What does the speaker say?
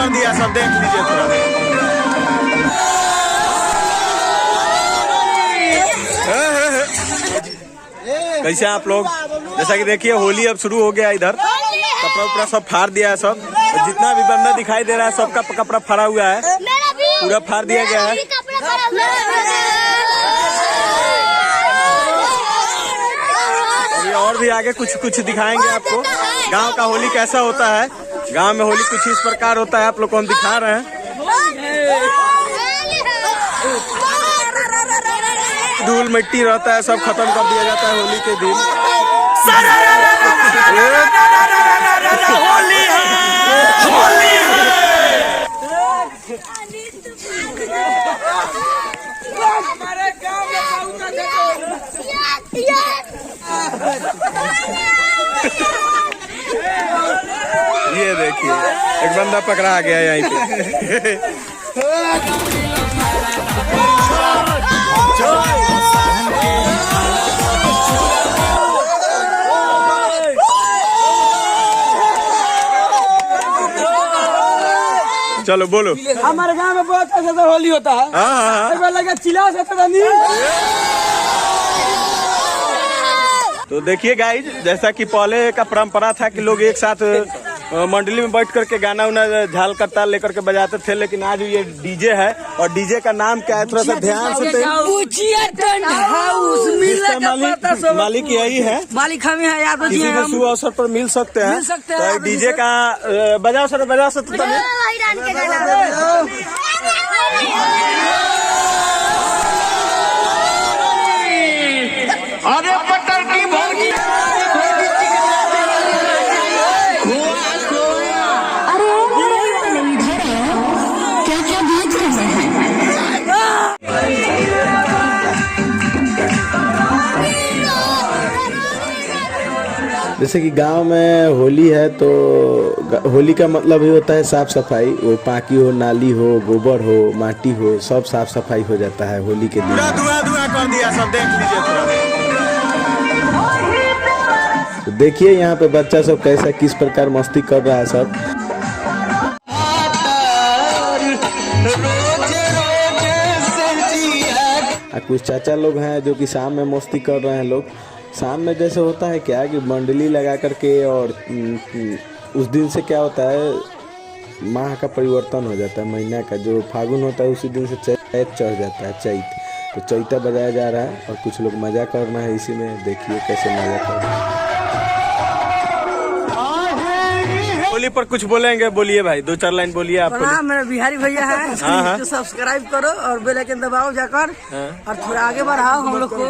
कर दिया सब, देख लीजिए थोड़ा। कैसे आप लोग, जैसा कि देखिए होली अब शुरू हो गया, इधर कपड़ा उपड़ा सब फाड़ दिया है सब, जितना भी बंदा दिखाई दे रहा है सबका कपड़ा फाड़ा हुआ है, पूरा फाड़ दिया गया है। और भी आगे कुछ कुछ दिखाएंगे आपको, गांव का होली कैसा होता है। गांव में होली कुछ इस प्रकार होता है, आप लोग को हम दिखा रहे हैं। धूल मिट्टी रहता है, सब खत्म कर दिया जाता है होली के दिन। होली है, होली है। हमारे गांव में ये देखिए एक बंदा पकड़ा गया यहीं पे। चलो बोलो। हमारे गांव में बहुत अच्छा होली होता है। हाँ। लगा चिल्ला सकता नहीं। तो देखिए गाइज, जैसा कि पहले का परंपरा था कि लोग एक साथ मंडली में बैठ करके गाना उना झाल करता लेकर के बजाते थे, लेकिन आज ये डीजे है। और डीजे का नाम क्या है, थोड़ा सा ध्यान से मालिक यही है, मालिक हम है, याद किसी भी शुभ अवसर पर मिल सकते हैं। तो डीजे का बजाओ सर, बजा सकते हैं। अरे पटर की भौजी, क्या बात कर रहे हैं। जैसे कि गांव में होली है तो होली का मतलब ही होता है साफ सफाई। वो पाकी हो, नाली हो, गोबर हो, माटी हो, सब साफ सफाई हो जाता है होली के दिन। पूरा धुआं कर दिया सब, देख लीजिए थोड़ा। तो देखिए यहाँ पे बच्चा सब कैसा किस प्रकार मस्ती कर रहा है सब। कुछ चाचा लोग हैं जो कि शाम में मस्ती कर रहे हैं लोग। शाम में जैसे होता है क्या कि मंडली लगा करके, और उस दिन से क्या होता है, माह का परिवर्तन हो जाता है। महीना का जो फागुन होता है उसी दिन से चैत चढ़ जाता है, चैत। तो चैता बजाया जा रहा है और कुछ लोग मजा करना है इसी में। देखिए कैसे मजा कर रहे हैं। होली पर कुछ बोलेंगे, बोलिए भाई, 2-4 लाइन बोलिए आप। मेरा बिहारी भैया है, तो सब्सक्राइब करो और बेल आइकन दबाओ जाकर, और थोड़ा आगे बढ़ाओ हम लोग को।